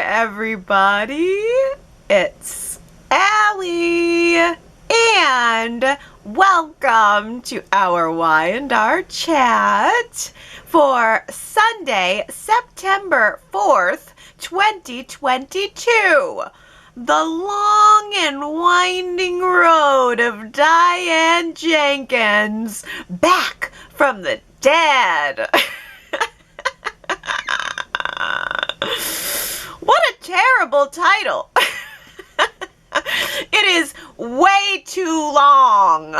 everybody. It's Allie, and welcome to our Y&R Chat for Sunday, September 4th, 2022. The long and winding road of Diane Jenkins, back from the dead. What a terrible title. It is way too long.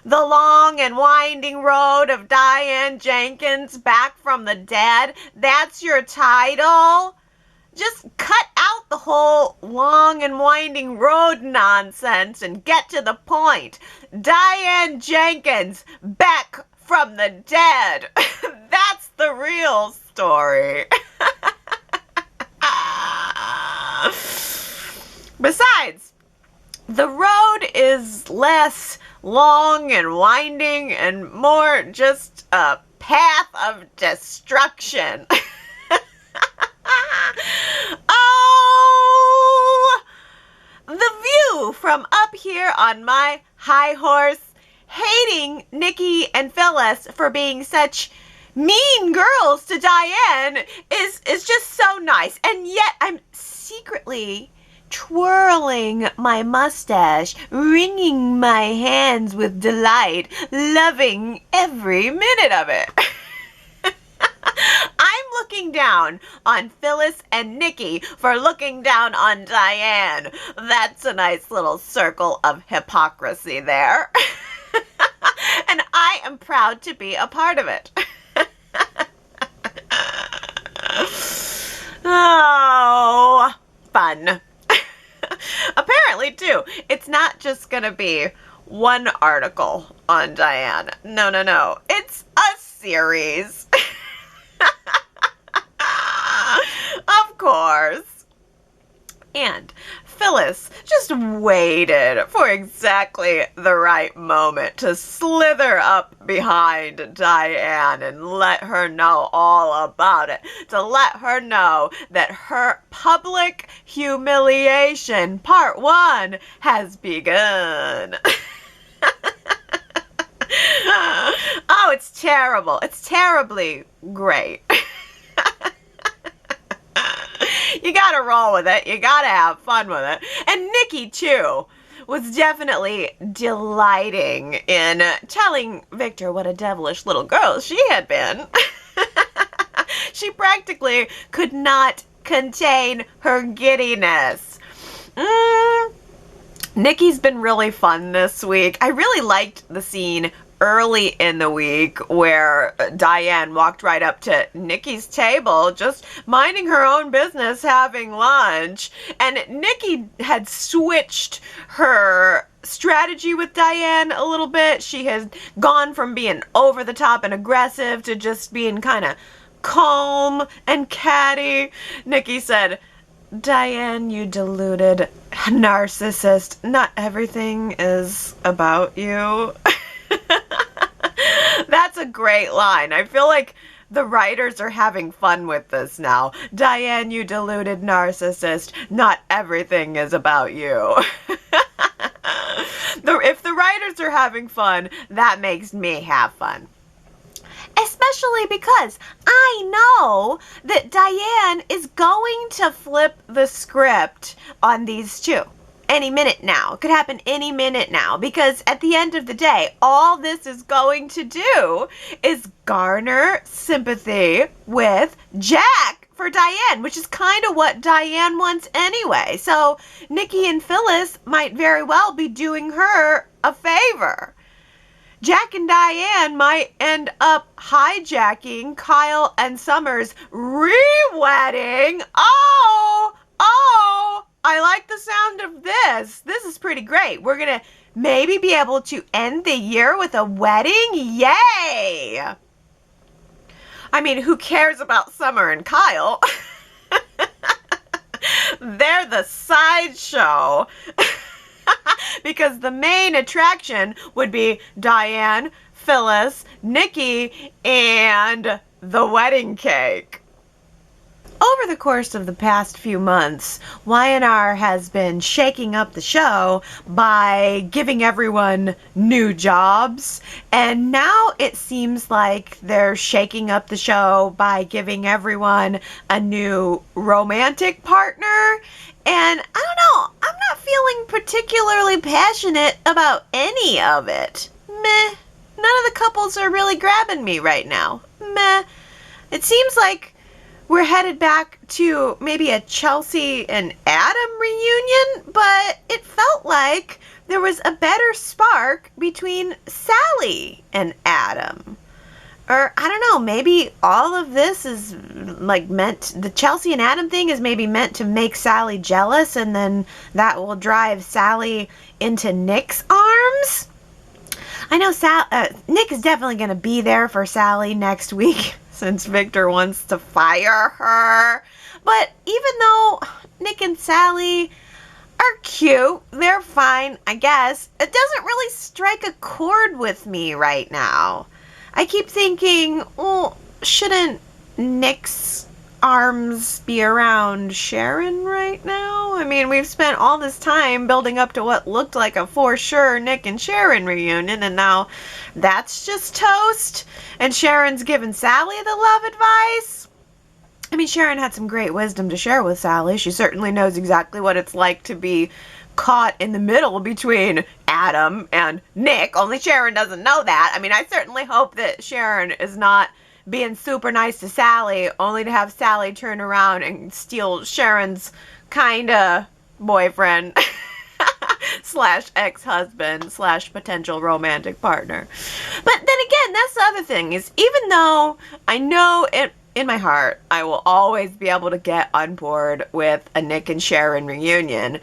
The long and winding road of Diane Jenkins, back from the dead. That's your title? Just cut out the whole long and winding road nonsense and get to the point. Diane Jenkins, back from the dead. That's the real story. Besides, the road is less long and winding and more just a path of destruction. Oh, the view from up here on my high horse, hating Nicki and Phyllis for being such mean girls to Diane is just so nice. And yet I'm secretly twirling my mustache, wringing my hands with delight, loving every minute of it. I'm looking down on Phyllis and Nicki for looking down on Diane. That's a nice little circle of hypocrisy there. And I am proud to be a part of it. Oh, fun. Apparently, too, it's not just going to be one article on Diane. No. It's a series. Of course. And Phyllis just waited for exactly the right moment to slither up behind Diane and let her know all about it. To let her know that her public humiliation, part 1, has begun. Oh, it's terrible. It's terribly great. You gotta roll with it. You gotta have fun with it. And Nicki, too, was definitely delighting in telling Victor what a devilish little girl she had been. She practically could not contain her giddiness. Nicki's been really fun this week. I really liked the scene early in the week where Diane walked right up to Nicki's table, just minding her own business, having lunch. And Nicki had switched her strategy with Diane a little bit. She has gone from being over the top and aggressive to just being kind of calm and catty. Nicki said, "Diane, you deluded narcissist. Not everything is about you." That's a great line. I feel like the writers are having fun with this now. Diane, you deluded narcissist. Not everything is about you. If the writers are having fun, that makes me have fun. Especially because I know that Diane is going to flip the script on these two. Any minute now. It could happen any minute now, because at the end of the day, all this is going to do is garner sympathy with Jack for Diane, which is kind of what Diane wants anyway. So Nicki and Phyllis might very well be doing her a favor. Jack and Diane might end up hijacking Kyle and Summer's re-wedding. Oh! I like the sound of this. This is pretty great. We're going to maybe be able to end the year with a wedding. Yay! I mean, who cares about Summer and Kyle? They're the sideshow. Because the main attraction would be Diane, Phyllis, Nicki, and the wedding cake. over the course of the past few months, Y&R has been shaking up the show by giving everyone new jobs, and now it seems like they're shaking up the show by giving everyone a new romantic partner. And I don't know, I'm not feeling particularly passionate about any of it. Meh. None of the couples are really grabbing me right now. Meh. It seems like we're headed back to maybe a Chelsea and Adam reunion, but it felt like there was a better spark between Sally and Adam. Or, I don't know, maybe all of this is like the Chelsea and Adam thing is maybe meant to make Sally jealous, and then that will drive Sally into Nick's arms. I know Nick is definitely going to be there for Sally next week since Victor wants to fire her. But even though Nick and Sally are cute, they're fine, I guess, it doesn't really strike a chord with me right now. I keep thinking, well, shouldn't Nick's arms be around Sharon right now? I mean, we've spent all this time building up to what looked like a for sure Nick and Sharon reunion, and now that's just toast, and Sharon's giving Sally the love advice. I mean, Sharon had some great wisdom to share with Sally. She certainly knows exactly what it's like to be caught in the middle between Adam and Nick, only Sharon doesn't know that. I mean, I certainly hope that Sharon is not being super nice to Sally, only to have Sally turn around and steal Sharon's kinda boyfriend slash ex-husband slash potential romantic partner. But then again, that's the other thing, is even though I know it in my heart I will always be able to get on board with a Nick and Sharon reunion,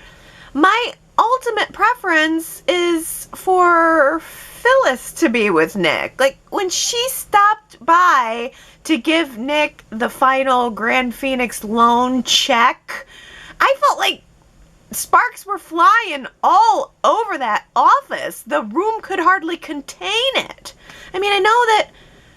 my ultimate preference is for Phyllis to be with Nick. Like, when she stopped by to give Nick the final Grand Phoenix loan check, I felt like sparks were flying all over that office. The room could hardly contain it. I mean, I know that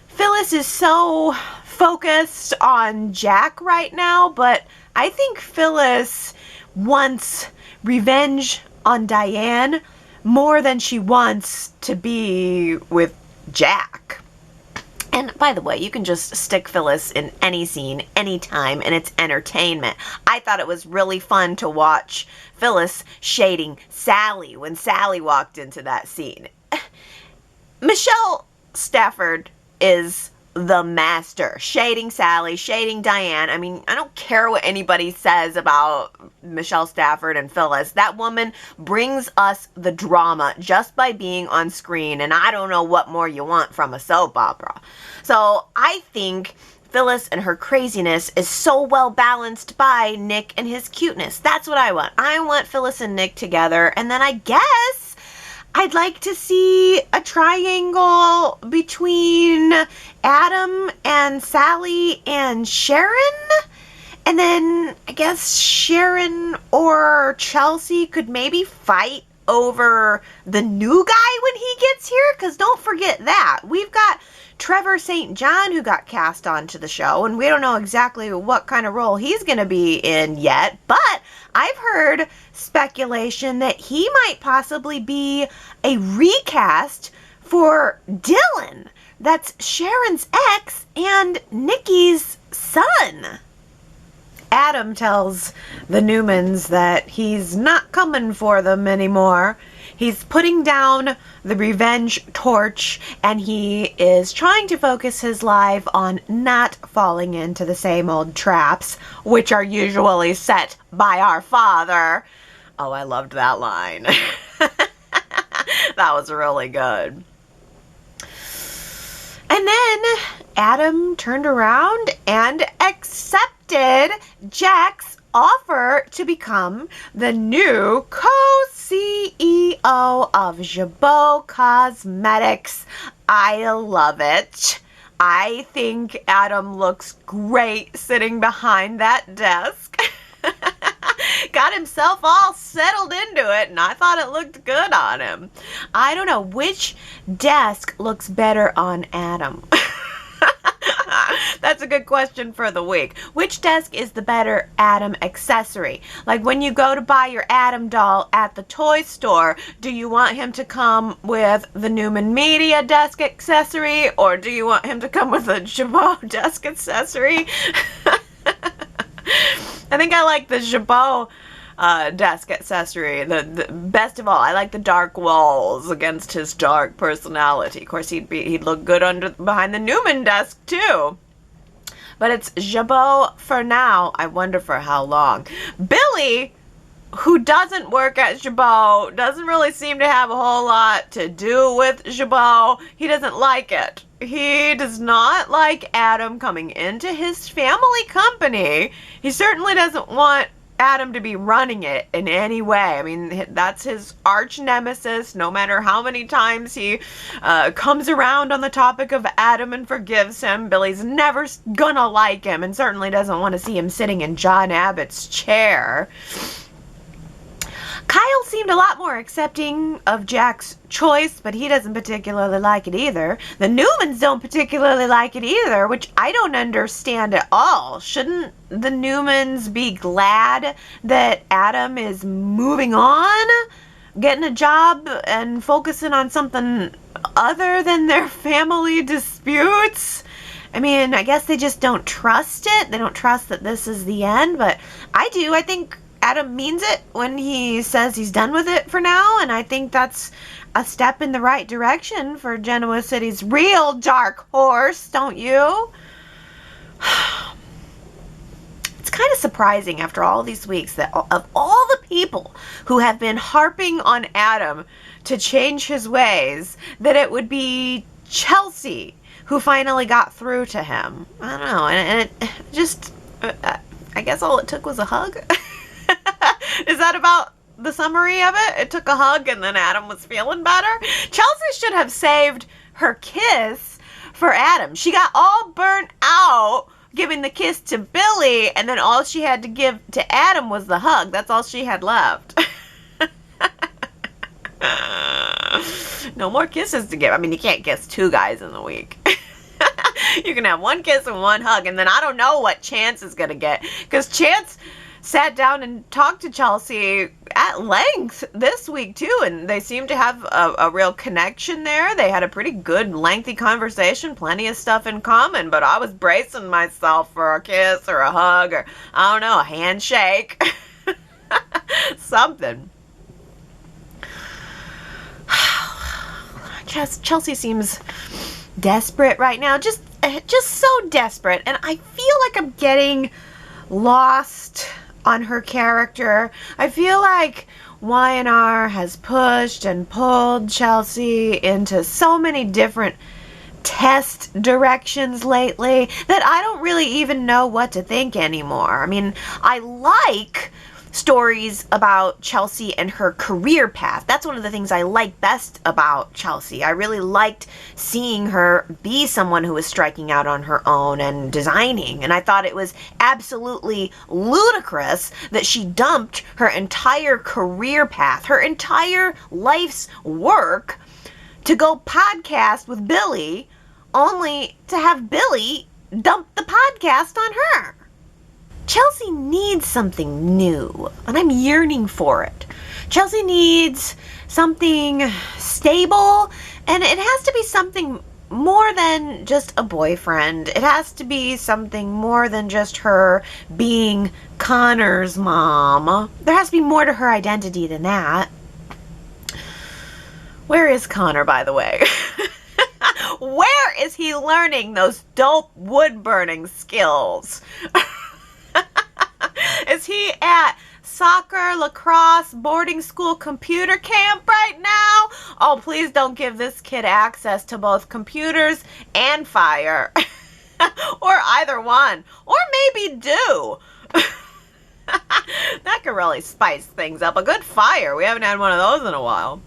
Phyllis is so focused on Jack right now, but I think Phyllis wants revenge on Diane more than she wants to be with Jack. And by the way, you can just stick Phyllis in any scene, anytime, and it's entertainment. I thought it was really fun to watch Phyllis shading Sally when Sally walked into that scene. Michelle Stafford is the master. Shading Sally, shading Diane. I mean, I don't care what anybody says about Michelle Stafford and Phyllis. That woman brings us the drama just by being on screen, and I don't know what more you want from a soap opera. So I think Phyllis and her craziness is so well balanced by Nick and his cuteness. That's what I want. I want Phyllis and Nick together, and then I guess I'd like to see a triangle between Adam and Sally and Sharon. And then I guess Sharon or Chelsea could maybe fight over the new guy when he gets here. Because don't forget that. We've got Trevor St. John who got cast onto the show, and we don't know exactly what kind of role he's going to be in yet, but I've heard speculation that he might possibly be a recast for Dylan. That's Sharon's ex and Nikki's son. Adam tells the Newmans that he's not coming for them anymore. He's putting down the revenge torch, and he is trying to focus his life on not falling into the same old traps, which are usually set by our father. Oh, I loved that line. That was really good. And then Adam turned around and accepted Jack's offer to become the new co-CEO of Jabot Cosmetics. I love it. I think Adam looks great sitting behind that desk. Got himself all settled into it, and I thought it looked good on him. I don't know which desk looks better on Adam. That's a good question for the week. Which desk is the better Adam accessory? Like when you go to buy your Adam doll at the toy store, do you want him to come with the Newman Media desk accessory, or do you want him to come with a Jabot desk accessory? I think I like the Jabot desk accessory. The best of all, I like the dark walls against his dark personality. Of course, he'd look good behind the Newman desk too. But it's Jabot for now. I wonder for how long. Billy, who doesn't work at Jabot, doesn't really seem to have a whole lot to do with Jabot. He doesn't like it. He does not like Adam coming into his family company. He certainly doesn't want Adam to be running it in any way. I mean, that's his arch nemesis. No matter how many times he comes around on the topic of Adam and forgives him, Billy's never gonna like him and certainly doesn't want to see him sitting in John Abbott's chair. Kyle seemed a lot more accepting of Jack's choice, but he doesn't particularly like it either. The Newmans don't particularly like it either, which I don't understand at all. Shouldn't the Newmans be glad that Adam is moving on, getting a job, and focusing on something other than their family disputes? I mean, I guess they just don't trust it. They don't trust that this is the end, but I do. I think Adam means it when he says he's done with it for now, and I think that's a step in the right direction for Genoa City's real dark horse, don't you? It's kind of surprising after all these weeks that of all the people who have been harping on Adam to change his ways, that it would be Chelsea who finally got through to him. I don't know, and it just, I guess all it took was a hug. Is that about the summary of it? It took a hug and then Adam was feeling better? Chelsea should have saved her kiss for Adam. She got all burnt out giving the kiss to Billy, and then all she had to give to Adam was the hug. That's all she had left. No more kisses to give. I mean, you can't kiss two guys in a week. You can have one kiss and one hug, and then I don't know what Chance is going to get, because Chance sat down and talked to Chelsea at length this week too, and they seem to have a real connection there. They had a pretty good lengthy conversation, plenty of stuff in common, but I was bracing myself for a kiss or a hug or, I don't know, a handshake. Something. Chelsea seems desperate right now, just so desperate, and I feel like I'm getting lost on her character. I feel like Y&R has pushed and pulled Chelsea into so many different test directions lately that I don't really even know what to think anymore. I mean, I like stories about Chelsea and her career path. That's one of the things I like best about Chelsea. I really liked seeing her be someone who was striking out on her own and designing, and I thought it was absolutely ludicrous that she dumped her entire career path, her entire life's work, to go podcast with Billy, only to have Billy dump the podcast on her. Chelsea needs something new, and I'm yearning for it. Chelsea needs something stable, and it has to be something more than just a boyfriend. It has to be something more than just her being Connor's mom. There has to be more to her identity than that. Where is Connor, by the way? Where is he learning those dope wood-burning skills? Is he at soccer, lacrosse, boarding school, computer camp right now? Oh, please don't give this kid access to both computers and fire. Or either one. Or maybe do. That could really spice things up. A good fire. We haven't had one of those in a while.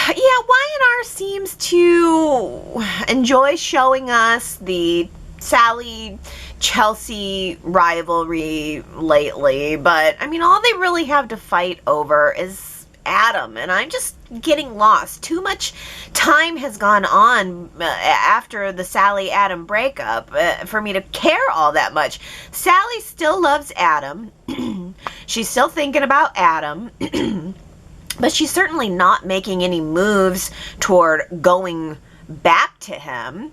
Yeah, Y&R seems to enjoy showing us the Sally-Chelsea rivalry lately, but I mean, all they really have to fight over is Adam, and I'm just getting lost. Too much time has gone on after the Sally-Adam breakup for me to care all that much. Sally still loves Adam. She's still thinking about Adam. But she's certainly not making any moves toward going back to him.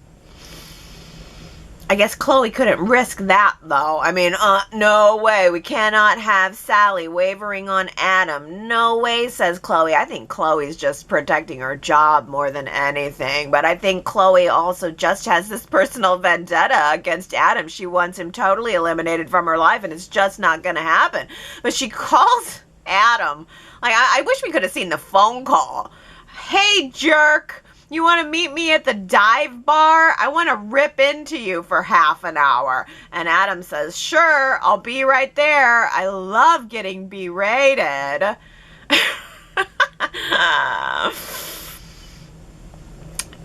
I guess Chloe couldn't risk that, though. I mean, no way. We cannot have Sally wavering on Adam. No way, says Chloe. I think Chloe's just protecting her job more than anything. But I think Chloe also just has this personal vendetta against Adam. She wants him totally eliminated from her life, and it's just not going to happen. But she calls Adam. Like, I wish we could have seen the phone call. Hey, jerk. You want to meet me at the dive bar? I want to rip into you for half an hour. And Adam says, sure, I'll be right there. I love getting berated.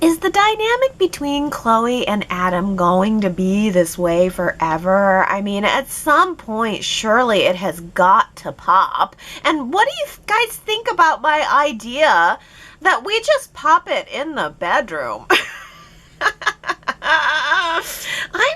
Is the dynamic between Chloe and Adam going to be this way forever? I mean, at some point, surely it has got to pop. And what do you guys think about my idea that we just pop it in the bedroom? I'm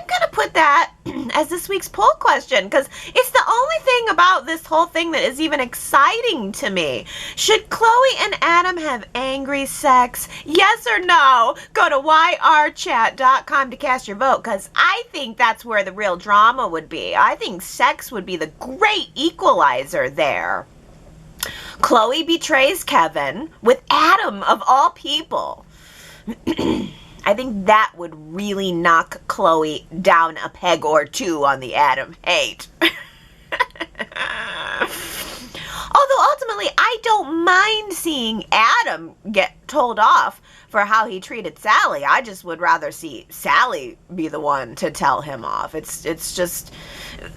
going to put that as this week's poll question, because it's the only thing about this whole thing that is even exciting to me. Should Chloe and Adam have angry sex? Yes or no? Go to yrchat.com to cast your vote, because I think that's where the real drama would be. I think sex would be the great equalizer there. Chloe betrays Kevin with Adam, of all people. I think that would really knock Chloe down a peg or two on the Adam hate. Although ultimately, I don't mind seeing Adam get told off for how he treated Sally. I just would rather see Sally be the one to tell him off. It's just,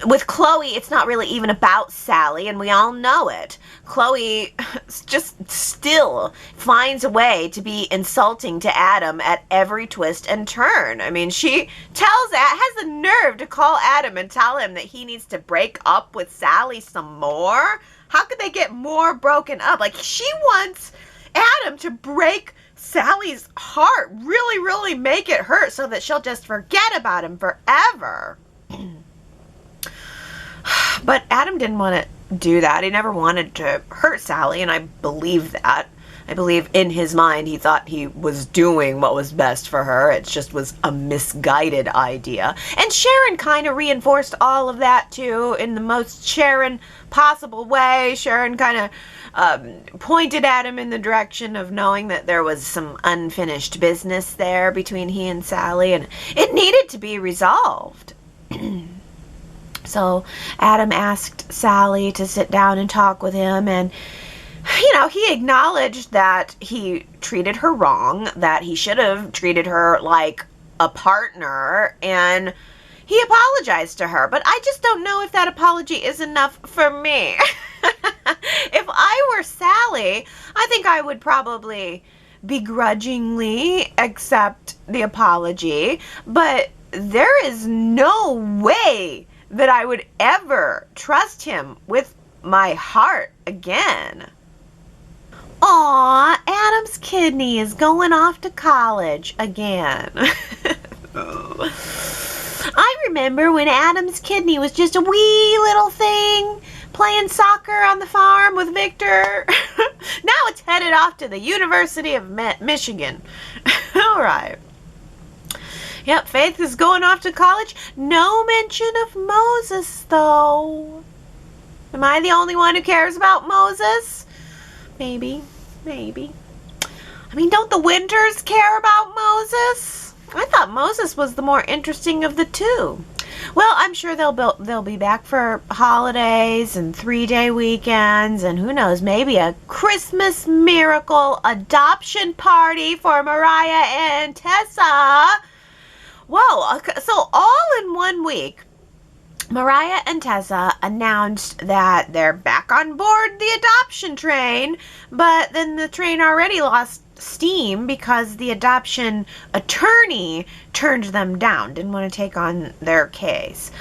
with Chloe, it's not really even about Sally, and we all know it. Chloe just still finds a way to be insulting to Adam at every twist and turn. I mean, she has the nerve to call Adam and tell him that he needs to break up with Sally some more. How could they get more broken up? Like, she wants Adam to break Sally's heart, really, really make it hurt so that she'll just forget about him forever. But Adam didn't want to do that. He never wanted to hurt Sally, and I believe that. I believe in his mind he thought he was doing what was best for her. It just was a misguided idea. And Sharon kind of reinforced all of that, too, in the most Sharon possible way. Sharon kind of pointed at him in the direction of knowing that there was some unfinished business there between he and Sally, and it needed to be resolved. So Adam asked Sally to sit down and talk with him, and he acknowledged that he treated her wrong, that he should have treated her like a partner, and he apologized to her. But I just don't know if that apology is enough for me. If I were Sally, I think I would probably begrudgingly accept the apology, but there is no way that I would ever trust him with my heart again. Aw, Adam's kidney is going off to college again. I remember when Adam's kidney was just a wee little thing, playing soccer on the farm with Victor. Now it's headed off to the University of Michigan. All right. Yep, Faith is going off to college. No mention of Moses, though. Am I the only one who cares about Moses? Maybe. I mean, don't the Winters care about Moses? I thought Moses was the more interesting of the two. Well, I'm sure they'll be back for holidays and 3-day weekends, and who knows, maybe a Christmas miracle adoption party for Mariah and Tessa. Whoa, so all in 1 week, Mariah and Tessa announced that they're back on board the adoption train, but then the train already lost steam because the adoption attorney turned them down, didn't want to take on their case.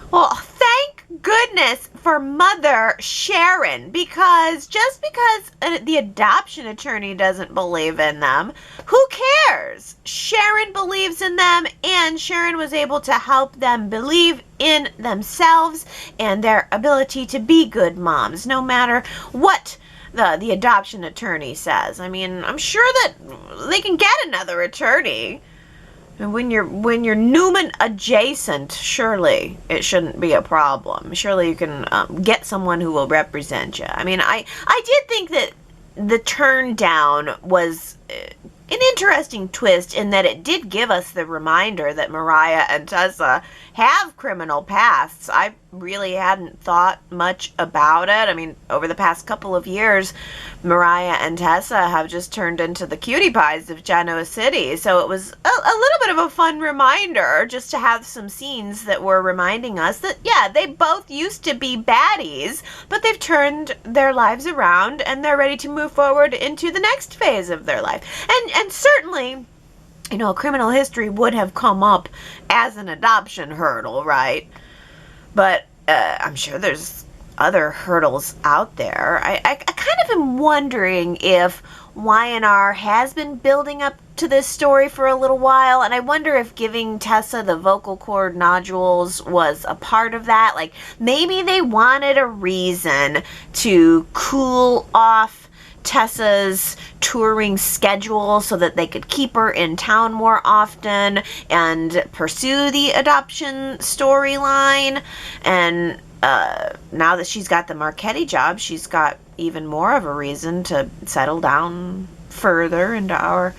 Well, thank goodness for mother Sharon, because just because the adoption attorney doesn't believe in them, who cares? Sharon believes in them, and Sharon was able to help them believe in themselves and their ability to be good moms, no matter what the adoption attorney says. I mean, I'm sure that they can get another attorney. And when you're Newman adjacent, surely it shouldn't be a problem. Surely you can get someone who will represent you. I mean, I did think that the turn down was an interesting twist in that it did give us the reminder that Mariah and Tessa have criminal pasts. I really hadn't thought much about it. I mean, over the past couple of years, Mariah and Tessa have just turned into the cutie pies of Genoa City. So it was a little bit of a fun reminder just to have some scenes that were reminding us that, yeah, they both used to be baddies, but they've turned their lives around and they're ready to move forward into the next phase of their life. And certainly, you know, criminal history would have come up as an adoption hurdle, right? But I'm sure there's other hurdles out there. I kind of am wondering if Y&R has been building up to this story for a little while, and I wonder if giving Tessa the vocal cord nodules was a part of that. Like, maybe they wanted a reason to cool off Tessa's touring schedule so that they could keep her in town more often and pursue the adoption storyline. And now that she's got the Marchetti job, she's got even more of a reason to settle down further into our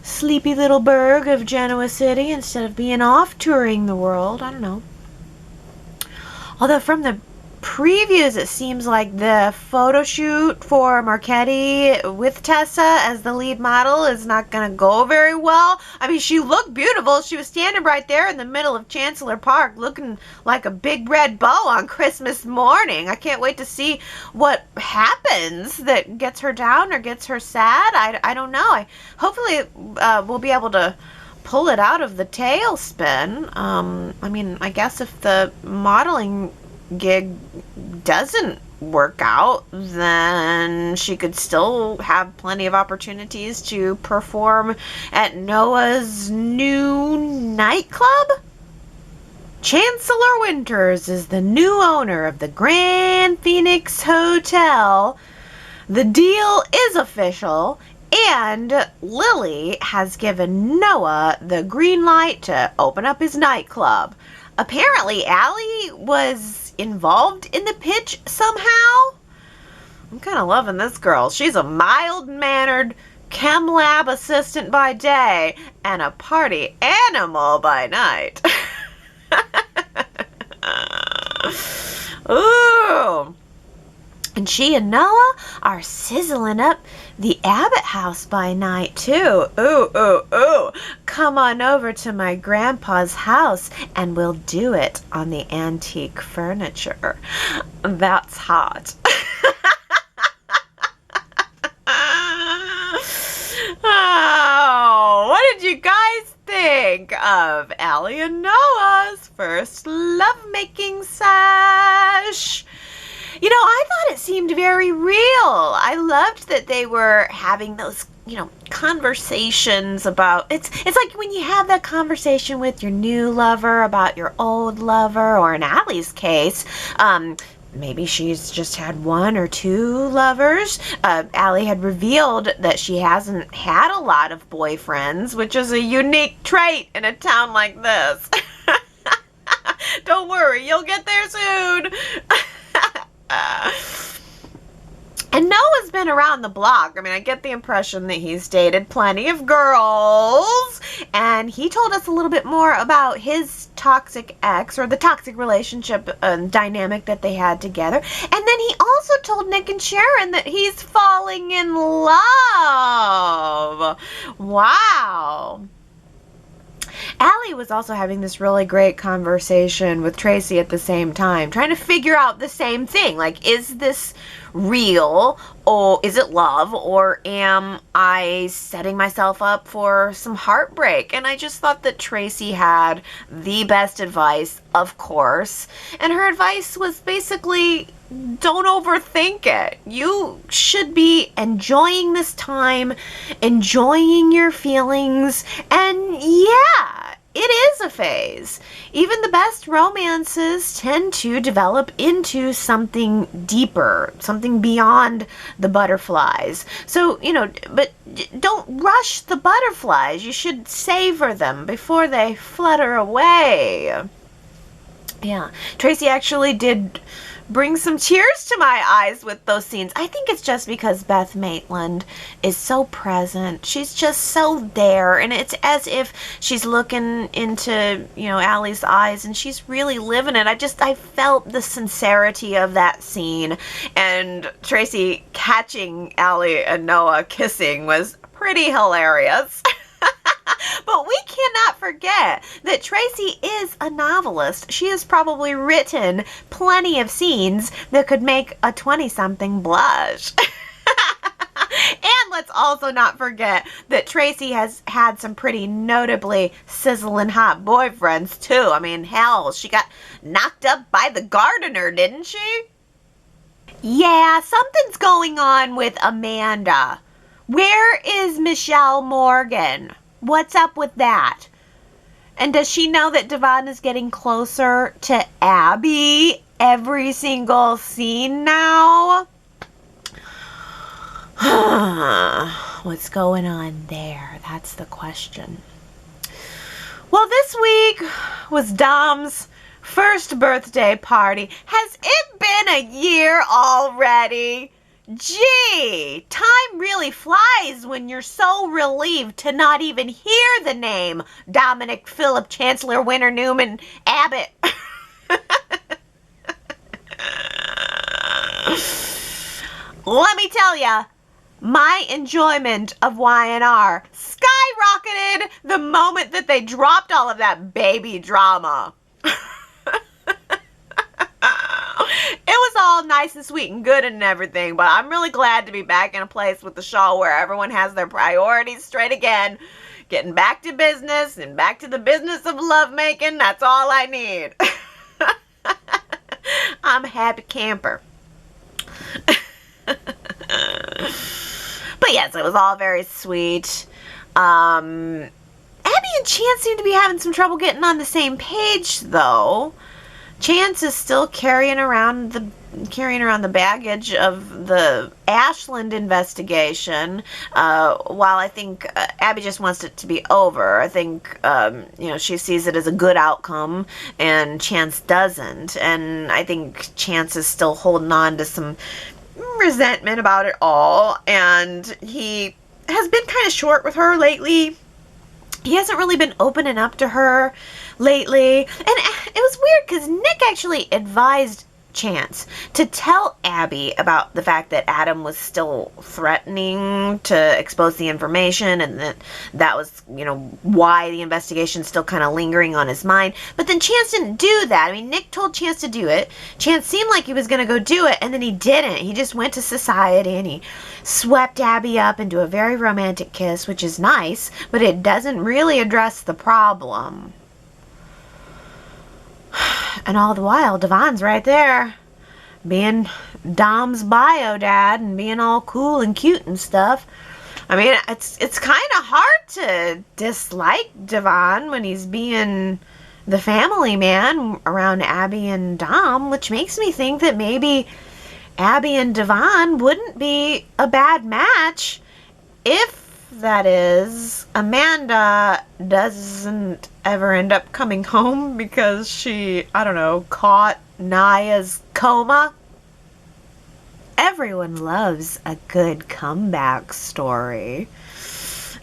sleepy little burg of Genoa City instead of being off touring the world. I don't know. Although from the previews, it seems like the photo shoot for Marchetti with Tessa as the lead model is not going to go very well. I mean, she looked beautiful. She was standing right there in the middle of Chancellor Park looking like a big red bow on Christmas morning. I can't wait to see what happens that gets her down or gets her sad. I don't know. Hopefully we'll be able to pull it out of the tailspin. I mean, I guess if the modeling gig doesn't work out, then she could still have plenty of opportunities to perform at Noah's new nightclub. Chancellor Winters is the new owner of the Grand Phoenix Hotel. The deal is official, and Lily has given Noah the green light to open up his nightclub. Apparently, Allie was involved in the pitch somehow. I'm kind of loving this girl. She's a mild-mannered chem lab assistant by day and a party animal by night. Ooh. And she and Noah are sizzling up the Abbott house by night, too. Ooh, ooh, ooh. Come on over to my grandpa's house and we'll do it on the antique furniture. That's hot. Oh, what did you guys think of Allie and Noah's first lovemaking sesh? You know, I thought it seemed very real. I loved that they were having those, you know, conversations about, it's like when you have that conversation with your new lover about your old lover, or in Allie's case, maybe she's just had one or two lovers. Allie had revealed that she hasn't had a lot of boyfriends, which is a unique trait in a town like this. Don't worry, you'll get there soon. And Noah's been around the block. I mean, I get the impression that he's dated plenty of girls. And he told us a little bit more about his toxic ex, or the toxic relationship dynamic that they had together. And then he also told Nick and Sharon that he's falling in love. Wow. Allie was also having this really great conversation with Tracy at the same time, trying to figure out the same thing. Like, is this real, or is it love, or am I setting myself up for some heartbreak? And I just thought that Tracy had the best advice, of course. And her advice was basically, don't overthink it. You should be enjoying this time, enjoying your feelings, and yeah, it is a phase. Even the best romances tend to develop into something deeper, something beyond the butterflies. So, but don't rush the butterflies. You should savor them before they flutter away. Yeah, Tracy actually did bring some tears to my eyes with those scenes. I think it's just because Beth Maitland is so present. She's just so there, and it's as if she's looking into, Allie's eyes, and she's really living it. I felt the sincerity of that scene, and Tracy catching Allie and Noah kissing was pretty hilarious. But we cannot forget that Tracy is a novelist. She has probably written plenty of scenes that could make a 20-something blush. And let's also not forget that Tracy has had some pretty notably sizzling hot boyfriends, too. I mean, hell, she got knocked up by the gardener, didn't she? Yeah, something's going on with Amanda. Where is Michelle Morgan? What's up with that? And does she know that Devon is getting closer to Abby every single scene now? What's going on there? That's the question. Well, this week was Dom's first birthday party. Has it been a year already? Gee, time really flies when you're so relieved to not even hear the name Dominic Philip Chancellor Winter Newman Abbott. Let me tell ya, my enjoyment of Y&R skyrocketed the moment that they dropped all of that baby drama. It was all nice and sweet and good and everything, but I'm really glad to be back in a place with the show where everyone has their priorities straight again. Getting back to business and back to the business of lovemaking, that's all I need. I'm a happy camper. But yes, it was all very sweet. Abby and Chance seem to be having some trouble getting on the same page, though. Chance is still carrying around the baggage of the Ashland investigation, while I think Abby just wants it to be over. I think she sees it as a good outcome, and Chance doesn't. And I think Chance is still holding on to some resentment about it all, and he has been kind of short with her lately. He hasn't really been opening up to her lately. And it was weird because Nick actually advised Chance to tell Abby about the fact that Adam was still threatening to expose the information, and that was, why the investigation's still kind of lingering on his mind. But then Chance didn't do that. I mean, Nick told Chance to do it. Chance seemed like he was going to go do it, and then he didn't. He just went to society, and he swept Abby up into a very romantic kiss, which is nice, but it doesn't really address the problem. And all the while, Devon's right there, being Dom's bio dad and being all cool and cute and stuff. I mean, it's kind of hard to dislike Devon when he's being the family man around Abby and Dom, which makes me think that maybe Abby and Devon wouldn't be a bad match if, that is, Amanda doesn't ever end up coming home because she, caught Naya's coma. Everyone loves a good comeback story.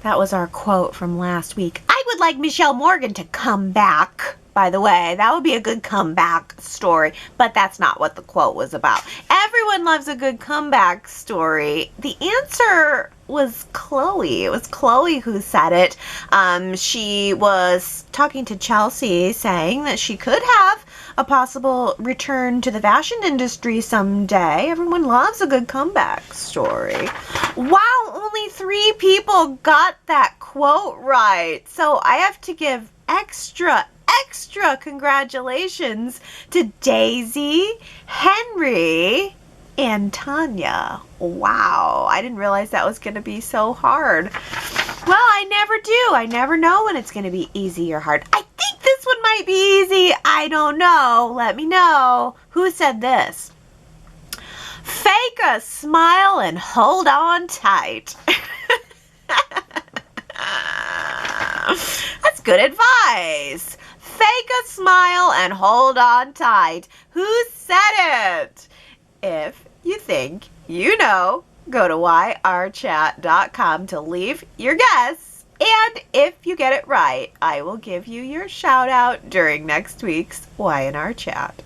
That was our quote from last week. I would like Michelle Morgan to come back. by the way. That would be a good comeback story, but that's not what the quote was about. Everyone loves a good comeback story. The answer was Chloe. It was Chloe who said it. She was talking to Chelsea, saying that she could have a possible return to the fashion industry someday. Everyone loves a good comeback story. Wow, only 3 people got that quote right. So I have to give extra congratulations to Daisy, Henry, and Tanya. Wow, I didn't realize that was going to be so hard. Well, I never do. I never know when it's going to be easy or hard. I think this one might be easy. I don't know. Let me know. Who said this? Fake a smile and hold on tight. That's good advice. Fake a smile and hold on tight. Who said it? If you think you know, go to yrchat.com to leave your guess. And if you get it right, I will give you your shout out during next week's Y&R Chat.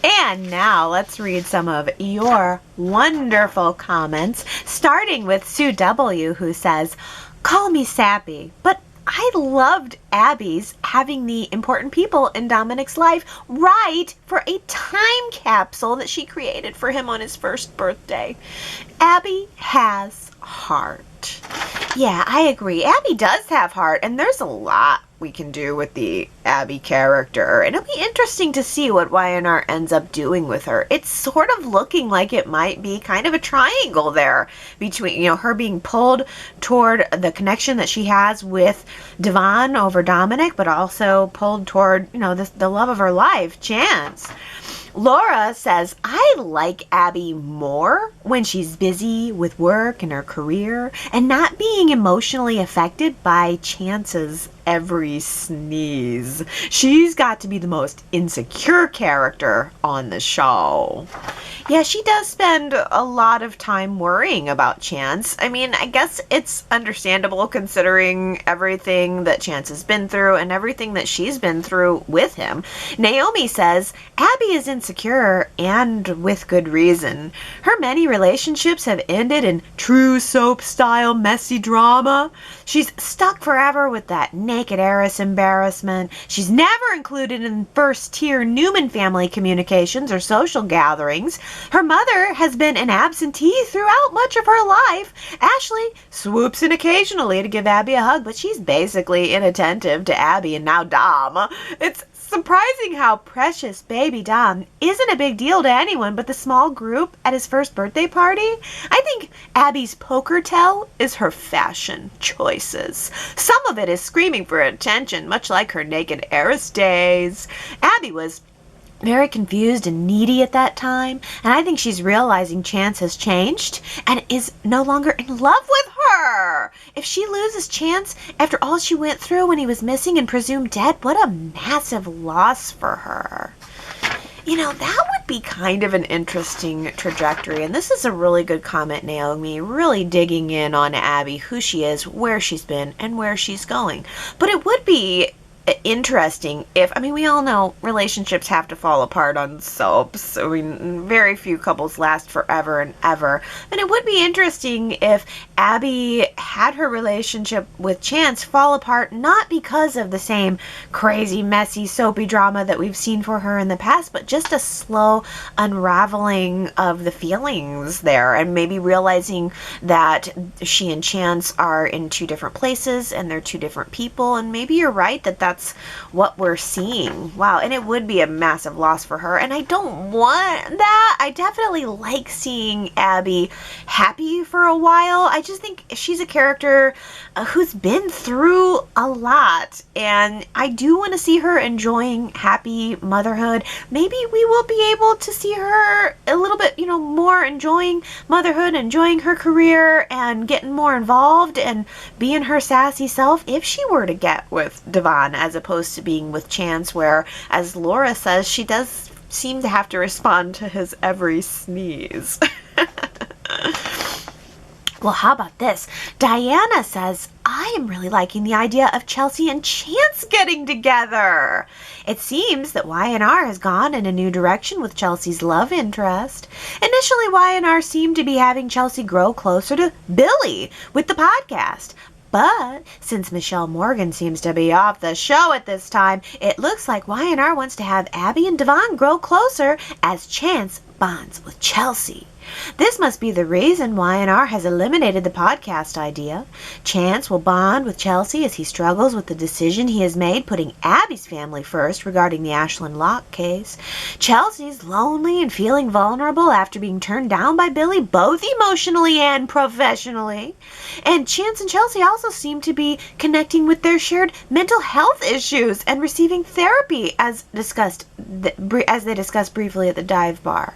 And now let's read some of your wonderful comments, starting with Sue W., who says, call me sappy, but I loved Abby's having the important people in Dominic's life write for a time capsule that she created for him on his first birthday. Abby has heart. Yeah, I agree. Abby does have heart, and there's a lot we can do with the Abby character, and it'll be interesting to see what Y&R ends up doing with her. It's sort of looking like it might be kind of a triangle there between, her being pulled toward the connection that she has with Devon over Dominic, but also pulled toward, the love of her life, Chance. Laura says, I like Abby more when she's busy with work and her career and not being emotionally affected by Chance's every sneeze. She's got to be the most insecure character on the show. Yeah, she does spend a lot of time worrying about Chance. I mean, I guess it's understandable considering everything that Chance has been through and everything that she's been through with him. Naomi says, Abby is insecure and with good reason. Her many relationships have ended in true soap-style messy drama. She's stuck forever with that naked heiress embarrassment. She's never included in first-tier Newman family communications or social gatherings. Her mother has been an absentee throughout much of her life. Ashley swoops in occasionally to give Abby a hug, but she's basically inattentive to Abby and now Dom. It's surprising how precious baby Dom isn't a big deal to anyone but the small group at his first birthday party. I think Abby's poker tell is her fashion choices. Some of it is screaming for attention, much like her naked heiress days. Abby was very confused and needy at that time, and I think she's realizing Chance has changed and is no longer in love with her. If she loses Chance after all she went through when he was missing and presumed dead, what a massive loss for her. That would be kind of an interesting trajectory, and this is a really good comment, Naomi, really digging in on Abby, who she is, where she's been, and where she's going. But it would be interesting if, we all know relationships have to fall apart on soaps. Very few couples last forever and ever. And it would be interesting if Abby had her relationship with Chance fall apart, not because of the same crazy, messy, soapy drama that we've seen for her in the past, but just a slow unraveling of the feelings there, and maybe realizing that she and Chance are in 2 different places and they're 2 different people, and maybe you're right that that's what we're seeing. Wow, and it would be a massive loss for her, and I don't want that. I definitely like seeing Abby happy for a while. I just think she's a character who's been through a lot, and I do want to see her enjoying happy motherhood. Maybe we will be able to see her a little bit, more enjoying motherhood, enjoying her career, and getting more involved and being her sassy self if she were to get with Devon, as opposed to being with Chance, where, as Laura says, she does seem to have to respond to his every sneeze. Well, how about this? Diana says, I am really liking the idea of Chelsea and Chance getting together. It seems that Y&R has gone in a new direction with Chelsea's love interest. Initially, Y&R seemed to be having Chelsea grow closer to Billy with the podcast. But since Michelle Morgan seems to be off the show at this time, it looks like Y&R wants to have Abby and Devon grow closer as Chance bonds with Chelsea. This must be the reason Y&R has eliminated the podcast idea. Chance will bond with Chelsea as he struggles with the decision he has made putting Abby's family first regarding the Ashland Locke case. Chelsea's lonely and feeling vulnerable after being turned down by Billy, both emotionally and professionally. And Chance and Chelsea also seem to be connecting with their shared mental health issues and receiving therapy as they discussed briefly at the dive bar.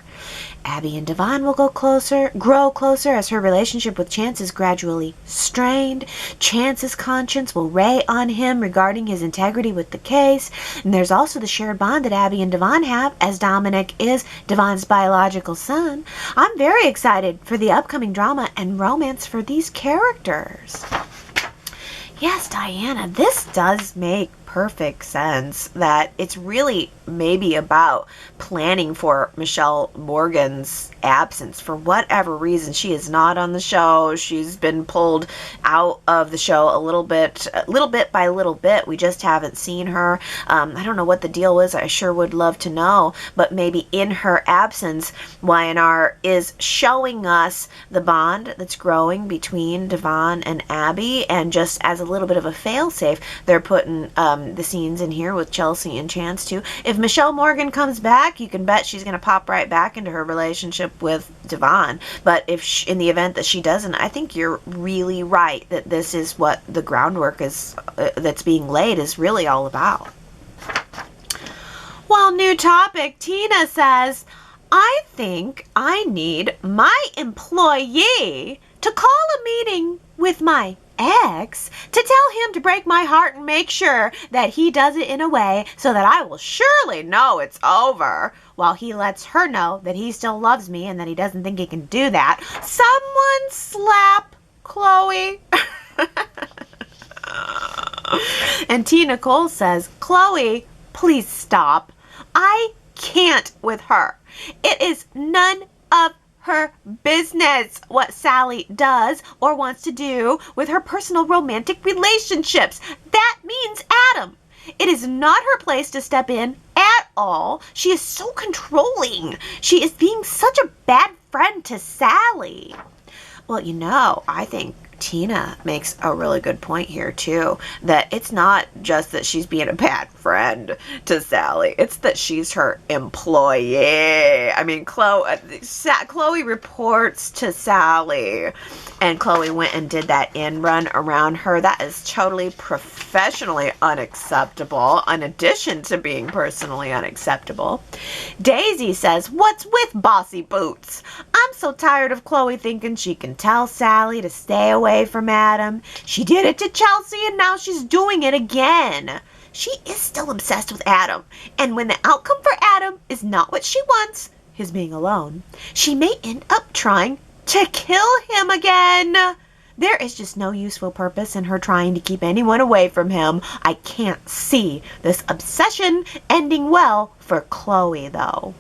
Abby and Devon will grow closer as her relationship with Chance is gradually strained. Chance's conscience will weigh on him regarding his integrity with the case. And there's also the shared bond that Abby and Devon have, as Dominic is Devon's biological son. I'm very excited for the upcoming drama and romance for these characters. Yes, Diana, this does make perfect sense that it's really maybe about planning for Michelle Morgan's absence. For whatever reason, she is not on the show. She's been pulled out of the show a little bit by little bit. We just haven't seen her. I don't know what the deal is. I sure would love to know. But maybe in her absence, Y&R is showing us the bond that's growing between Devon and Abby. And just as a little bit of a fail-safe, they're putting the scenes in here with Chelsea and Chance too. If Michelle Morgan comes back, you can bet she's going to pop right back into her relationship with Devon. But if in the event that she doesn't, I think you're really right that this is what the groundwork is that's being laid is really all about. Well, new topic. Tina says, I think I need my employee to call a meeting with my ex to tell him to break my heart and make sure that he does it in a way so that I will surely know it's over, while he lets her know that he still loves me and that he doesn't think he can do that. Someone slap Chloe. And T. Nicole says, Chloe, please stop. I can't with her. It is none of her business what Sally does or wants to do with her personal romantic relationships. That means Adam. It is not her place to step in at all. She is so controlling. She is being such a bad friend to Sally. Well, you know, I think Tina makes a really good point here too, that it's not just that she's being a bad friend to Sally, it's that she's her employee. I mean, Chloe reports to Sally, and Chloe went and did that in run around her. That is totally professionally unacceptable, in addition to being personally unacceptable. Daisy says, what's with bossy boots? I'm so tired of Chloe thinking she can tell Sally to stay away from Adam. She did it to Chelsea and now she's doing it again. She is still obsessed with Adam, and when the outcome for Adam is not what she wants, his being alone, she may end up trying to kill him again. There is just no useful purpose in her trying to keep anyone away from him. I can't see this obsession ending well for Chloe, though.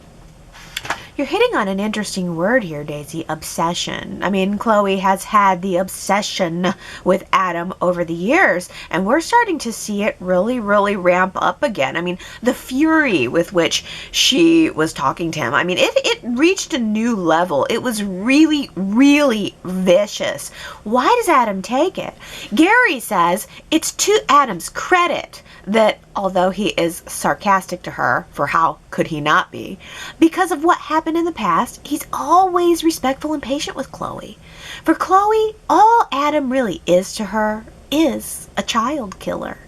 You're hitting on an interesting word here, Daisy, obsession. I mean, Chloe has had the obsession with Adam over the years, and we're starting to see it really, really ramp up again. I mean, the fury with which she was talking to him, I mean, it reached a new level. It was really, really vicious. Why does Adam take it? Gary says it's to Adam's credit that although he is sarcastic to her, for how could he not be, because of what happened in the past, he's always respectful and patient with Chloe. For Chloe, all Adam really is to her is a child killer.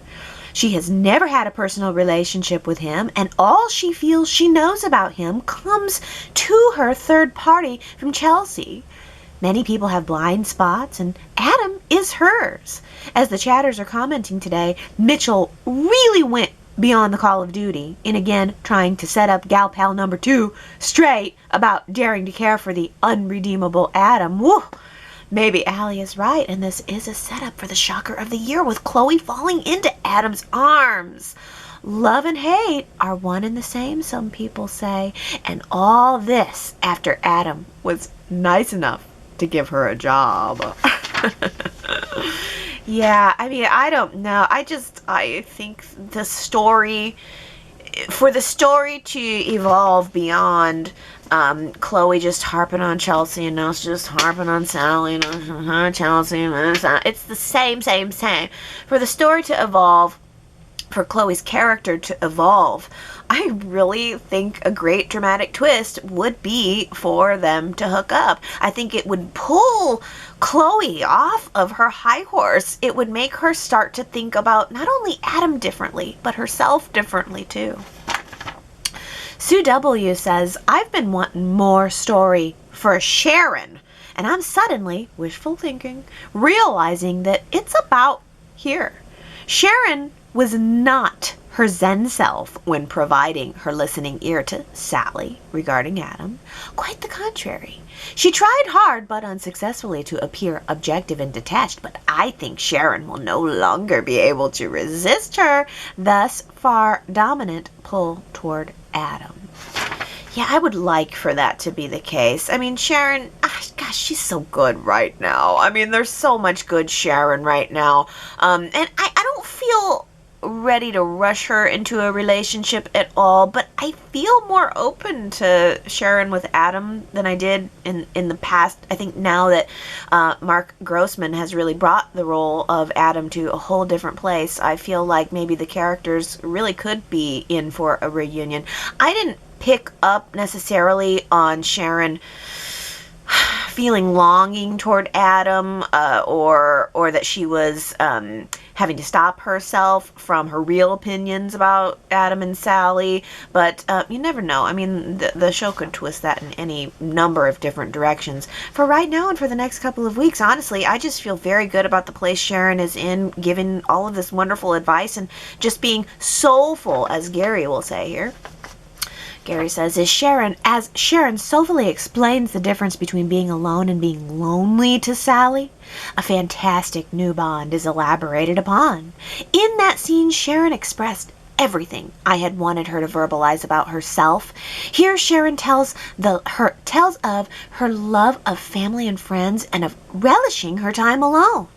She has never had a personal relationship with him, and all she feels she knows about him comes to her third party from Chelsea. Many people have blind spots, and Adam is hers. As the chatters are commenting today, Mitchell really went beyond the call of duty in again trying to set up gal pal number 2 straight about daring to care for the unredeemable Adam. Woo! Maybe Allie is right, and this is a setup for the shocker of the year with Chloe falling into Adam's arms. Love and hate are one and the same, some people say, and all this after Adam was nice enough to give her a job. Yeah, I mean, I don't know. I think the story, for the story to evolve beyond Chloe just harping on Chelsea and now she's just harping on Sally and Chelsea, it's the same. For the story to evolve, for Chloe's character to evolve, I really think a great dramatic twist would be for them to hook up. I think it would pull Chloe off of her high horse. It would make her start to think about not only Adam differently, but herself differently too. Sue W. says, I've been wanting more story for Sharon, and I'm suddenly, wishful thinking, realizing that it's about here. Sharon was not her Zen self when providing her listening ear to Sally regarding Adam. Quite the contrary. She tried hard but unsuccessfully to appear objective and detached, but I think Sharon will no longer be able to resist her thus far dominant pull toward Adam. Yeah, I would like for that to be the case. I mean, Sharon, gosh, she's so good right now. I mean, there's so much good Sharon right now. And I don't feel ready to rush her into a relationship at all, but I feel more open to Sharon with Adam than I did in the past. I think now that Mark Grossman has really brought the role of Adam to a whole different place, I feel like maybe the characters really could be in for a reunion. I didn't pick up necessarily on Sharon feeling longing toward Adam, or that she was having to stop herself from her real opinions about Adam and Sally, but you never know. I mean, the show could twist that in any number of different directions. For right now and for the next couple of weeks, honestly, I just feel very good about the place Sharon is in, giving all of this wonderful advice and just being soulful, as Gary will say here. Gary says, as Sharon Souffle explains the difference between being alone and being lonely to Sally, a fantastic new bond is elaborated upon. In that scene, Sharon expressed everything I had wanted her to verbalize about herself. Here, Sharon tells of her love of family and friends and of relishing her time alone.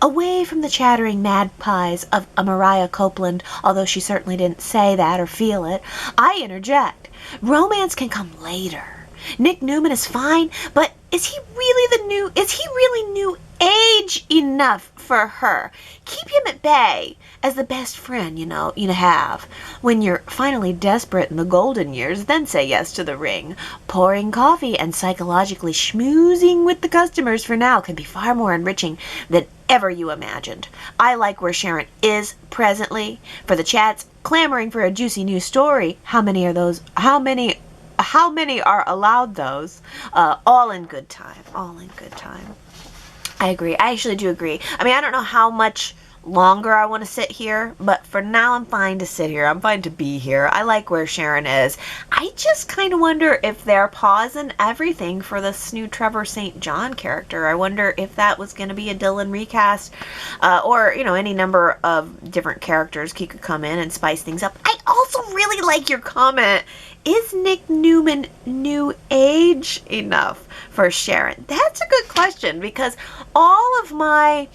Away from the chattering magpies of a Mariah Copeland, although she certainly didn't say that or feel it, I interject. Romance can come later. Nick Newman is fine, but is he really new age enough for her? Keep him at bay as the best friend, you have. When you're finally desperate in the golden years, then say yes to the ring. Pouring coffee and psychologically schmoozing with the customers for now can be far more enriching than ever you imagined. I like where Sharon is presently. For the chats clamoring for a juicy new story, how many are those? How many are allowed those? All in good time. I agree. I actually do agree. I mean, I don't know how much longer I want to sit here, but for now I'm fine to sit here. I'm fine to be here. I like where Sharon is. I just kind of wonder if they're pausing everything for this new Trevor St. John character. I wonder if that was going to be a Dylan recast, or, any number of different characters he could come in and spice things up. I also really like your comment. Is Nick Newman new age enough for Sharon? That's a good question, because all of my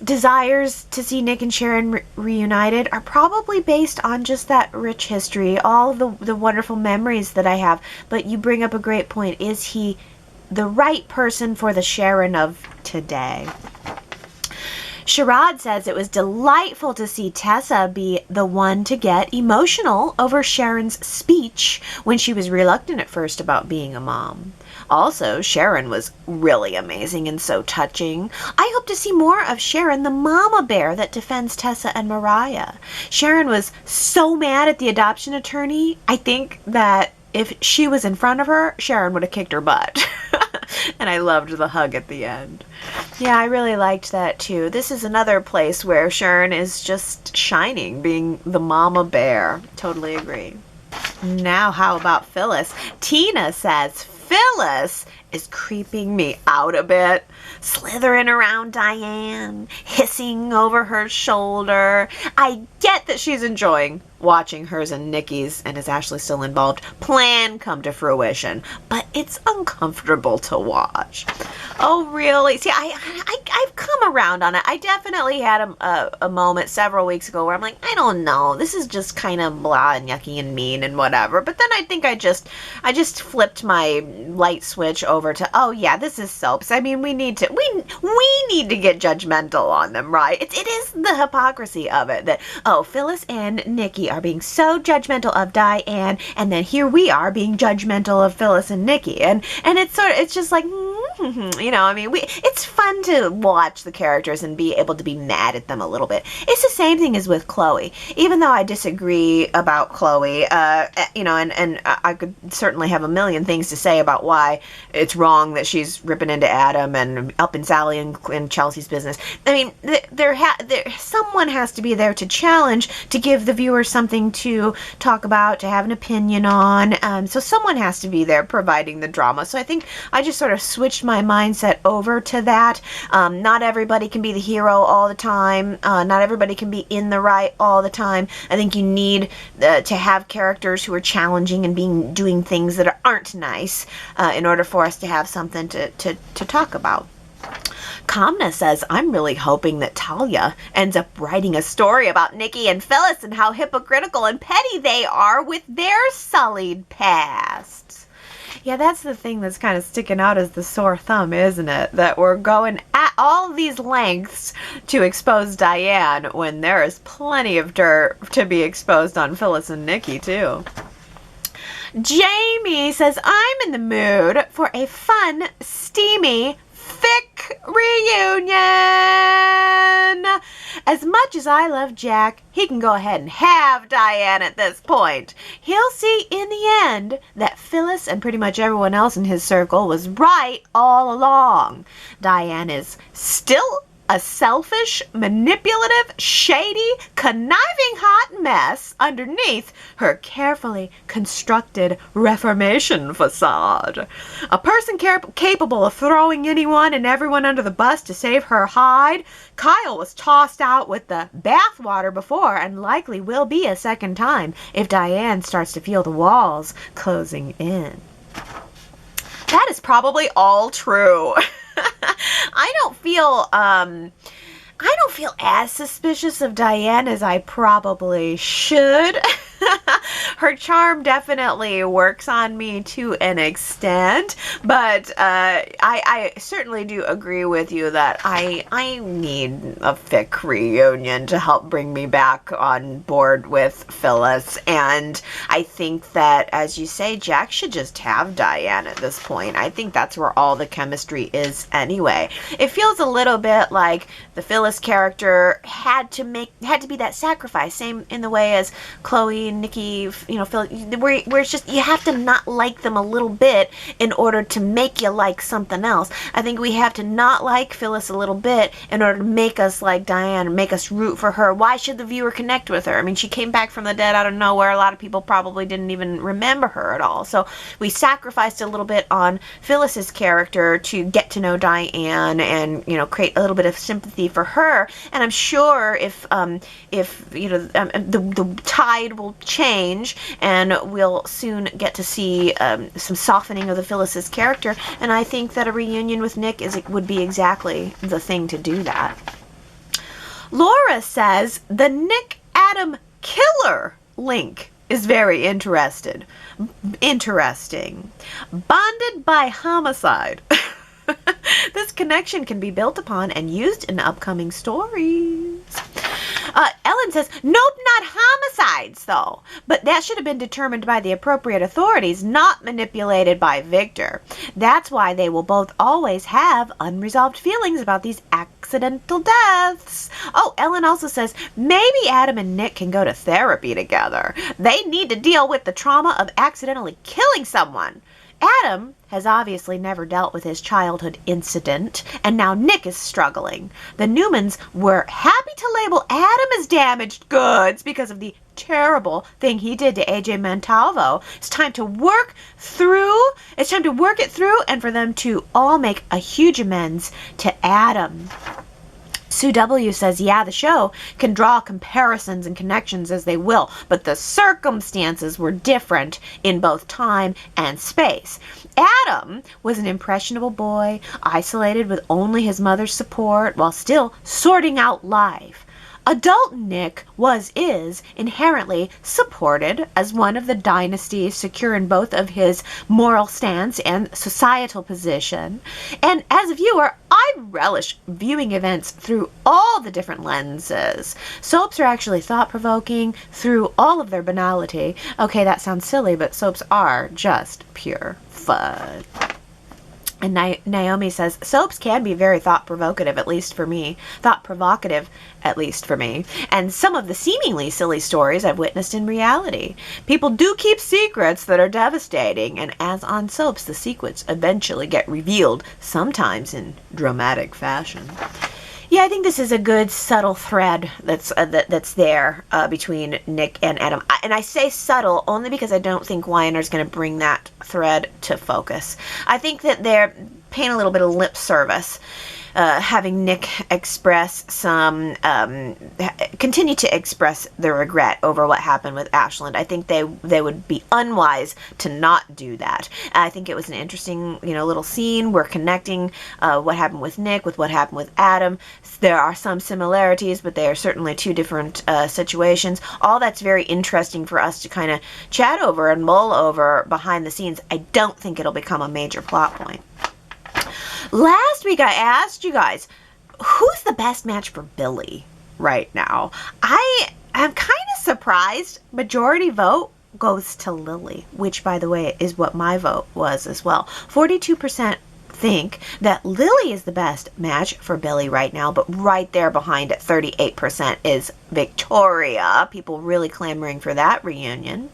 desires to see Nick and Sharon reunited are probably based on just that rich history, all of the wonderful memories that I have. But you bring up a great point. Is he the right person for the Sharon of today? Sherrod says it was delightful to see Tessa be the one to get emotional over Sharon's speech when she was reluctant at first about being a mom. Also, Sharon was really amazing and so touching. I hope to see more of Sharon, the mama bear that defends Tessa and Mariah. Sharon was so mad at the adoption attorney. I think that if she was in front of her, Sharon would have kicked her butt. And I loved the hug at the end. Yeah, I really liked that too. This is another place where Sharon is just shining, being the mama bear. Totally agree. Now, how about Phyllis? Tina says, Phyllis is creeping me out a bit, slithering around Diane, hissing over her shoulder. I get that she's enjoying watching hers and Nicki's, and is Ashley still involved, plan come to fruition, but it's uncomfortable to watch. Oh, really? See, I've come around on it. I definitely had a moment several weeks ago where I'm like, I don't know, this is just kind of blah and yucky and mean and whatever. But then I think I just flipped my light switch over to, oh yeah, this is soaps. I mean, we need to get judgmental on them, right? It is the hypocrisy of it that, oh, Phyllis and Nicki are being so judgmental of Diane, and then here we are being judgmental of Phyllis and Nicki, and it's just like, you know, I mean, it's fun to watch the characters and be able to be mad at them a little bit. It's the same thing as with Chloe. Even though I disagree about Chloe, you know, and I could certainly have a million things to say about why it's wrong that she's ripping into Adam and up in Sally and Chelsea's business. I mean, someone has to be there to challenge, to give the viewer something to talk about, to have an opinion on. So someone has to be there providing the drama. So I think I just sort of switched my mindset over to that. Not everybody can be the hero all the time. Not everybody can be in the right all the time. I think you need to have characters who are challenging and doing things that aren't nice in order for us to have something to talk about. Kamna says, I'm really hoping that Talia ends up writing a story about Nicki and Phyllis and how hypocritical and petty they are with their sullied pasts. Yeah, that's the thing that's kind of sticking out as the sore thumb, isn't it? That we're going at all these lengths to expose Diane when there is plenty of dirt to be exposed on Phyllis and Nicki, too. Jamie says, I'm in the mood for a fun, steamy fic reunion. As much as I love Jack, he can go ahead and have Diane at this point. He'll see in the end that Phyllis and pretty much everyone else in his circle was right all along. Diane is still a selfish, manipulative, shady, conniving hot mess underneath her carefully constructed Reformation facade. A person capable of throwing anyone and everyone under the bus to save her hide. Kyle was tossed out with the bathwater before and likely will be a second time if Diane starts to feel the walls closing in. That is probably all true. I don't feel as suspicious of Diane as I probably should. Her charm definitely works on me to an extent, but I certainly do agree with you that I need a fic reunion to help bring me back on board with Phyllis, and I think that, as you say, Jack should just have Diane at this point. I think that's where all the chemistry is anyway. It feels a little bit like the Phyllis character had to be that sacrifice, same in the way as Chloe and Nicki, you know, Phil, where it's just you have to not like them a little bit in order to make you like something else. I think we have to not like Phyllis a little bit in order to make us like Diane, make us root for her. Why should the viewer connect with her? I mean, she came back from the dead out of nowhere. A lot of people probably didn't even remember her at all. So we sacrificed a little bit on Phyllis's character to get to know Diane and, you know, create a little bit of sympathy for her. And I'm sure if you know, the tide will change and we'll soon get to see some softening of the Phyllis's character, and I think that a reunion with Nick would be exactly the thing to do that. Laura says the Nick Adam killer link is very interesting. Bonded by homicide. This connection can be built upon and used in upcoming stories. Ellen says, nope, not homicides, though. But that should have been determined by the appropriate authorities, not manipulated by Victor. That's why they will both always have unresolved feelings about these accidental deaths. Oh, Ellen also says, maybe Adam and Nick can go to therapy together. They need to deal with the trauma of accidentally killing someone. Adam has obviously never dealt with his childhood incident, and now Nick is struggling. The Newmans were happy to label Adam as damaged goods because of the terrible thing he did to AJ Montalvo. It's time to work through It's time to work it through and for them to all make a huge amends to Adam. Sue W. says, yeah, the show can draw comparisons and connections as they will, but the circumstances were different in both time and space. Adam was an impressionable boy, isolated with only his mother's support while still sorting out life. Adult Nick is inherently supported as one of the dynasties, secure in both of his moral stance and societal position. And as a viewer, I relish viewing events through all the different lenses. Soaps are actually thought-provoking through all of their banality. Okay, that sounds silly, but soaps are just pure fun. And Naomi says, soaps can be very thought-provocative, at least for me. And some of the seemingly silly stories I've witnessed in reality. People do keep secrets that are devastating, and as on soaps, the secrets eventually get revealed, sometimes in dramatic fashion. Yeah, I think this is a good subtle thread that's there between Nick and Adam. And I say subtle only because I don't think Y&R is going to bring that thread to focus. I think that they're paying a little bit of lip service, having Nick express continue to express their regret over what happened with Ashland. I think they would be unwise to not do that. I think it was an interesting, little scene. We're connecting what happened with Nick with what happened with Adam. There are some similarities, but they are certainly two different situations. All that's very interesting for us to kind of chat over and mull over behind the scenes. I don't think it'll become a major plot point. Last week I asked you guys, who's the best match for Billy right now? I am kind of surprised. Majority vote goes to Lily, which, by the way, is what my vote was as well. 42% think that Lily is the best match for Billy right now, but right there behind at 38% is Victoria. People really clamoring for that reunion.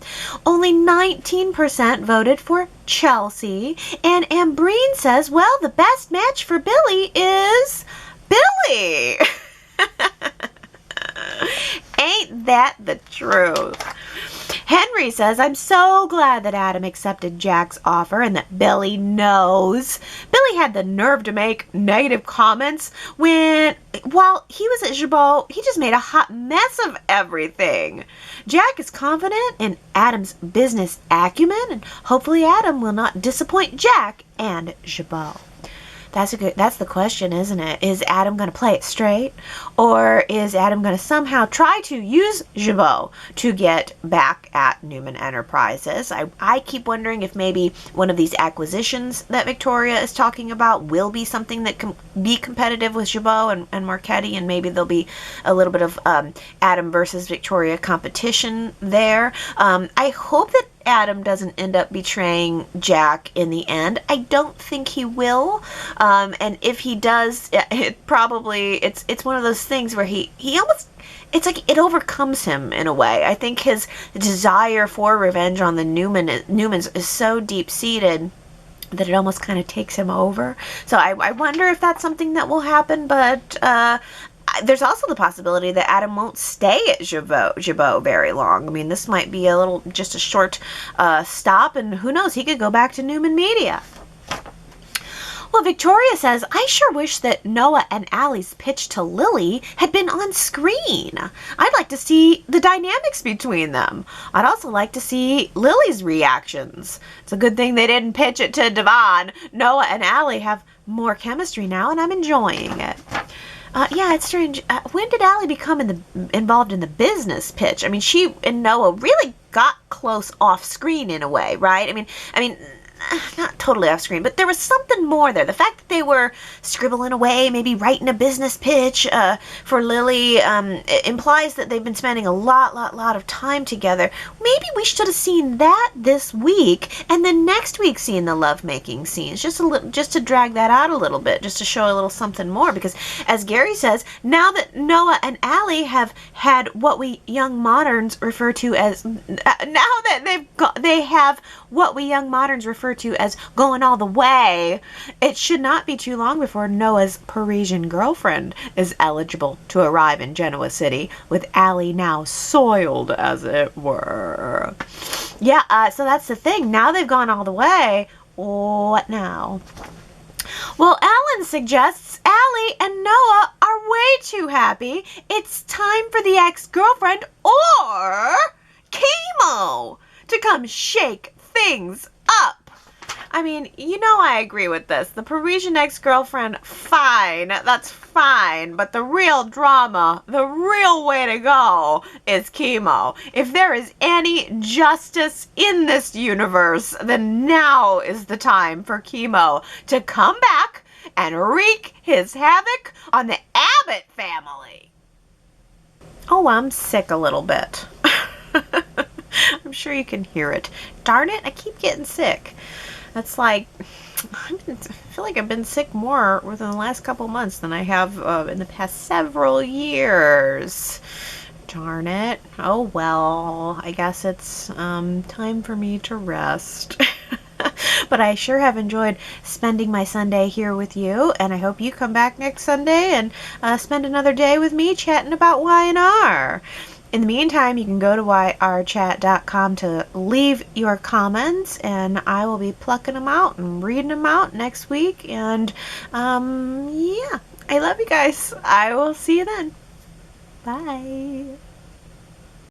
Only 19% voted for Chelsea, and Ambreen says, well, the best match for Billy is Billy. Ain't that the truth? Henry says, I'm so glad that Adam accepted Jack's offer and that Billy knows. Billy had the nerve to make negative comments while he was at Jabot, he just made a hot mess of everything. Jack is confident in Adam's business acumen, and hopefully Adam will not disappoint Jack and Jabot. That's the question, isn't it? Is Adam going to play it straight? Or is Adam going to somehow try to use Jabot to get back at Newman Enterprises? I keep wondering if maybe one of these acquisitions that Victoria is talking about will be something that can be competitive with Jabot and Marchetti, and maybe there'll be a little bit of Adam versus Victoria competition there. I hope that Adam doesn't end up betraying Jack in the end. I don't think he will. And if he does, it's one of those things where he almost, it's like it overcomes him in a way. I think his desire for revenge on the Newmans is so deep-seated that it almost kind of takes him over. So I wonder if that's something that will happen, but there's also the possibility that Adam won't stay at Jabot very long. I mean, this might be just a short stop, and who knows, he could go back to Newman Media. Well, Victoria says, I sure wish that Noah and Allie's pitch to Lily had been on screen. I'd like to see the dynamics between them. I'd also like to see Lily's reactions. It's a good thing they didn't pitch it to Devon. Noah and Allie have more chemistry now, and I'm enjoying it. Yeah, it's strange. When did Allie become involved in the business pitch? I mean, she and Noah really got close off screen in a way, right? I mean, not totally off screen, but there was something more there. The fact that they were scribbling away, maybe writing a business pitch for Lily, it implies that they've been spending a lot of time together. Maybe we should have seen that this week, and then next week seen the lovemaking scenes, just to drag that out a little bit, just to show a little something more. Because, as Gary says, now that Noah and Allie have had what we young moderns refer to as they have what we young moderns refer to as going all the way, it should not be too long before Noah's Parisian girlfriend is eligible to arrive in Genoa City, with Allie now soiled, as it were. Yeah, so that's the thing. Now they've gone all the way. What now? Well, Alan suggests Allie and Noah are way too happy. It's time for the ex-girlfriend or chemo to come shake things up. I mean, you know I agree with this. The Parisian ex-girlfriend, fine. That's fine. But the real drama, the real way to go is chemo. If there is any justice in this universe, then now is the time for chemo to come back and wreak his havoc on the Abbott family. Oh, I'm sick a little bit. I'm sure you can hear it. Darn it, I keep getting sick. That's like, I feel like I've been sick more within the last couple months than I have in the past several years. Darn it. Oh well, I guess it's time for me to rest. But I sure have enjoyed spending my Sunday here with you, and I hope you come back next Sunday and spend another day with me chatting about Y&R. In the meantime, you can go to yrchat.com to leave your comments, and I will be plucking them out and reading them out next week. And, yeah, I love you guys. I will see you then. Bye.